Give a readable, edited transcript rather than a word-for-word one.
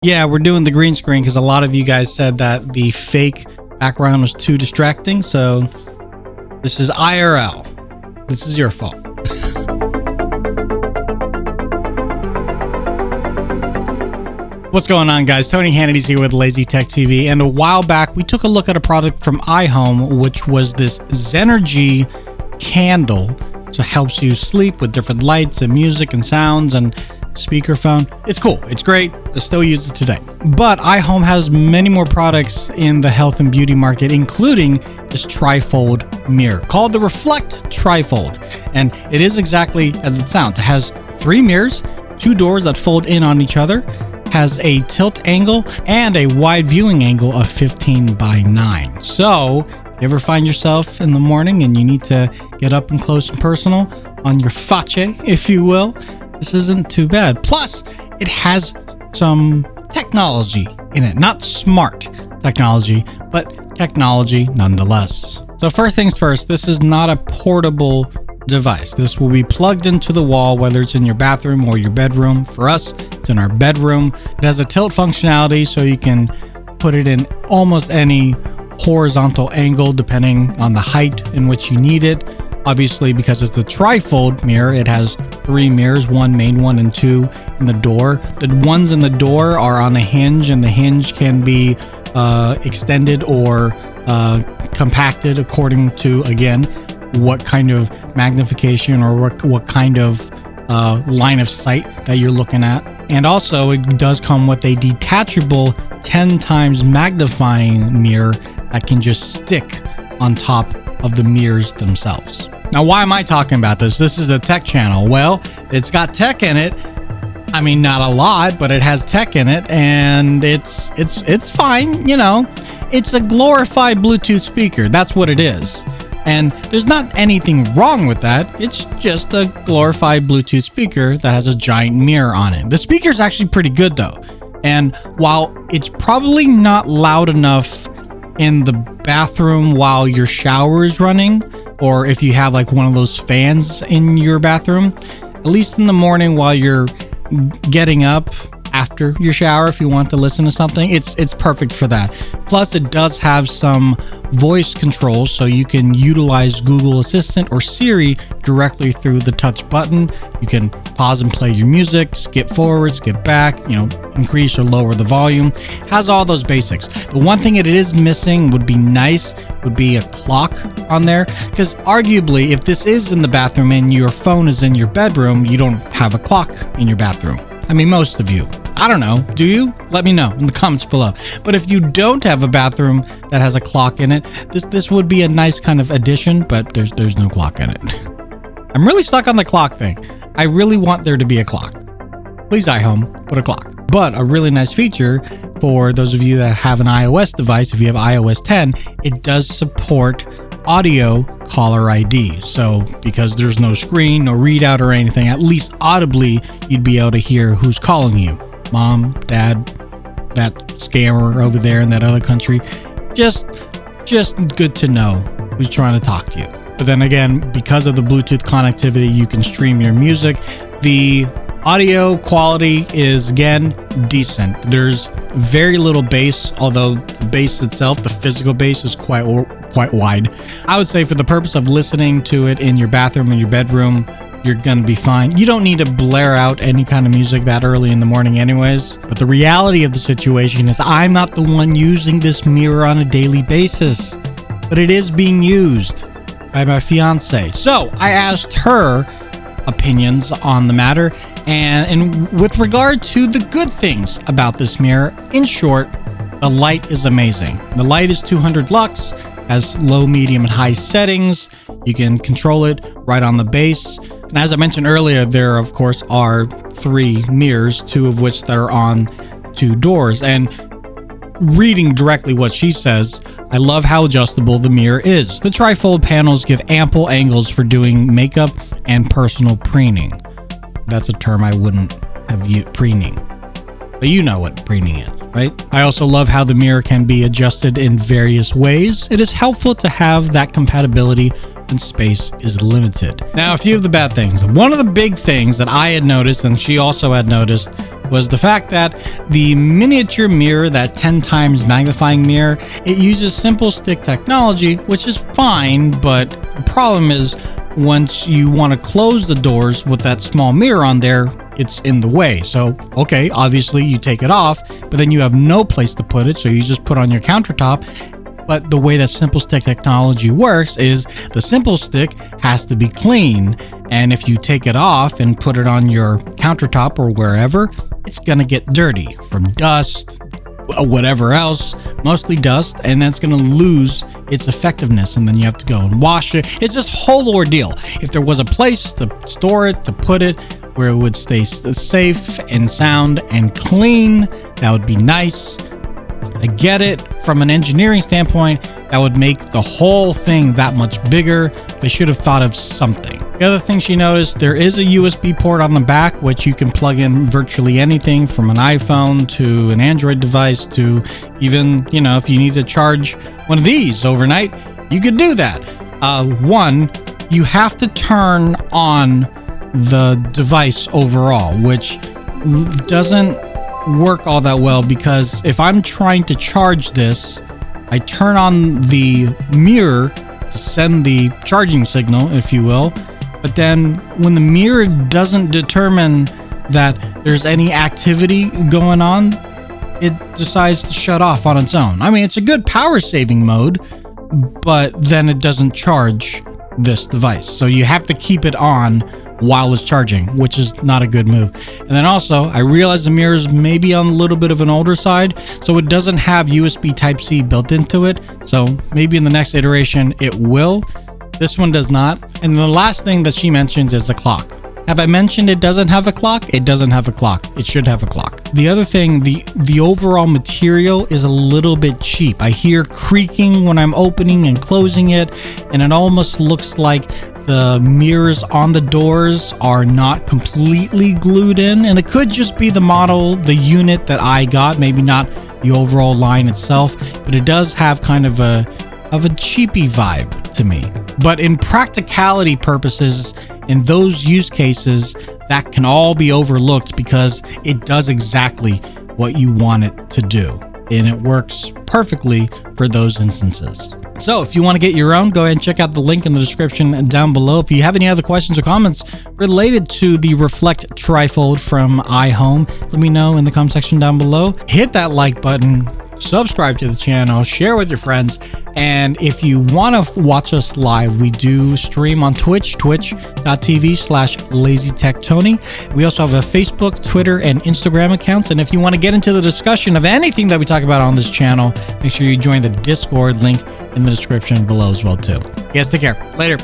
Yeah, we're doing the green screen because a lot of you guys said that the fake background was too distracting. So this is IRL. This is your fault. What's going on, guys? Tony Hannity's here with Lazy Tech TV, and a while back we took a look at a product from iHome, which was this Zenergy candle. So it helps you sleep with different lights and music and sounds and speakerphone. It's cool. It's great. I still use it today. But iHome has many more products in the health and beauty market, including this Trifold mirror called the Reflect Trifold. And it is exactly as it sounds. It has 3 mirrors, 2 doors that fold in on each other, has a tilt angle and a wide viewing angle of 15:9. So if you ever find yourself in the morning and you need to get up and close and personal on your face, if you will, this isn't too bad. Plus, it has some technology in it. Not smart technology, but technology nonetheless. So first things first, this is not a portable device. This will be plugged into the wall, whether it's in your bathroom or your bedroom. For us, it's in our bedroom. It has a tilt functionality, so you can put it in almost any horizontal angle depending on the height in which you need it. Obviously, because it's the Trifold mirror, it has 3 mirrors, 1 main one and 2 in the door. The ones in the door are on a hinge, and the hinge can be extended or compacted according to, again, what kind of magnification or what kind of line of sight that you're looking at. And also, it does come with a detachable 10 times magnifying mirror that can just stick on top of the mirrors themselves. Now, why am I talking about this? This is a tech channel. Well, it's got tech in it. I mean, not a lot, but it has tech in it, and it's fine. You know, it's a glorified Bluetooth speaker. That's what it is. And there's not anything wrong with that. It's just a glorified Bluetooth speaker that has a giant mirror on it. The speaker's actually pretty good though. And while it's probably not loud enough in the bathroom while your shower is running, or if you have like one of those fans in your bathroom, at least in the morning while you're getting up after your shower, if you want to listen to something, it's perfect for that. Plus, it does have some voice controls, so you can utilize Google Assistant or Siri directly through the touch button. You can pause and play your music, skip forward, skip back, increase or lower the volume. It has all those basics. The one thing it is missing would be a clock on there, because arguably, if this is in the bathroom and your phone is in your bedroom, you don't have a clock in your bathroom. I mean, most of you. I don't know. Do you? Let me know in the comments below. But if you don't have a bathroom that has a clock in it, this would be a nice kind of addition, but there's no clock in it. I'm really stuck on the clock thing. I really want there to be a clock. Please, iHome, put a clock. But a really nice feature for those of you that have an iOS device, if you have iOS 10, it does support audio caller ID. So because there's no screen, no readout or anything, at least audibly, you'd be able to hear who's calling you. Mom, dad, that scammer over there in that other country. Just good to know who's trying to talk to you. But then again, because of the Bluetooth connectivity, you can stream your music. The audio quality is, again, decent. There's very little bass, although the bass itself, the physical bass, is quite wide. I would say for the purpose of listening to it in your bathroom or your bedroom, you're gonna be fine. You don't need to blare out any kind of music that early in the morning anyways. But the reality of the situation is I'm not the one using this mirror on a daily basis, but it is being used by my fiance. So I asked her opinions on the matter, and with regard to the good things about this mirror, in short, the light is amazing. The light is 200 lux, has low, medium, and high settings. You can control it right on the base. And as I mentioned earlier, there of course are 3 mirrors, 2 of which that are on 2 doors. And reading directly what she says, I love how adjustable the mirror is. The Trifold panels give ample angles for doing makeup and personal preening. That's a term I wouldn't have used, preening. But you know what preening is, right? I also love how the mirror can be adjusted in various ways. It is helpful to have that compatibility when space is limited. Now, a few of the bad things. One of the big things that I had noticed, and she also had noticed, was the fact that the miniature mirror, that 10 times magnifying mirror, it uses simple stick technology, which is fine, but the problem is once you want to close the doors with that small mirror on there, it's in the way. So, okay, obviously you take it off, but then you have no place to put it, so you just put it on your countertop. But the way that simple stick technology works is the simple stick has to be clean. And if you take it off and put it on your countertop or wherever, it's gonna get dirty from dust, whatever else, mostly dust, and then it's going to lose its effectiveness, and then you have to go and wash it. It's just a whole ordeal. If there was a place to store it, to put it where it would stay safe and sound and clean, that would be nice. I get it. From an engineering standpoint, that would make the whole thing that much bigger. They should have thought of something. The other thing she noticed, there is a USB port on the back, which you can plug in virtually anything from an iPhone to an Android device to even, if you need to charge one of these overnight, you could do that. One, you have to turn on the device overall, which doesn't work all that well, because if I'm trying to charge this, I turn on the mirror to send the charging signal, if you will, but then when the mirror doesn't determine that there's any activity going on, it decides to shut off on its own. I mean, it's a good power saving mode, but then it doesn't charge this device, so you have to keep it on while it's charging, which is not a good move. And then also, I realize the mirror is maybe on a little bit of an older side, so it doesn't have USB Type-C built into it. So maybe in the next iteration it will. This one does not. And the last thing that she mentions is a clock. Have I mentioned it doesn't have a clock? It doesn't have a clock. It should have a clock. The other thing, the overall material is a little bit cheap. I hear creaking when I'm opening and closing it, and it almost looks like the mirrors on the doors are not completely glued in, and it could just be the model, the unit that I got, maybe not the overall line itself, but it does have kind of a cheapy vibe to me. But in practicality purposes, in those use cases, that can all be overlooked because it does exactly what you want it to do, and it works perfectly for those instances. So if you want to get your own, go ahead and check out the link in the description down below. If you have any other questions or comments related to the Reflect Trifold from iHome, let me know in the comment section down below. Hit that like button, subscribe to the channel, share with your friends, and if you want to watch us live, we do stream on Twitch, twitch.tv/LazyTechTony. We also have a Facebook, Twitter, and Instagram accounts, and if you want to get into the discussion of anything that we talk about on this channel, make sure you join the Discord link in the description below as well too. You guys take care. Later.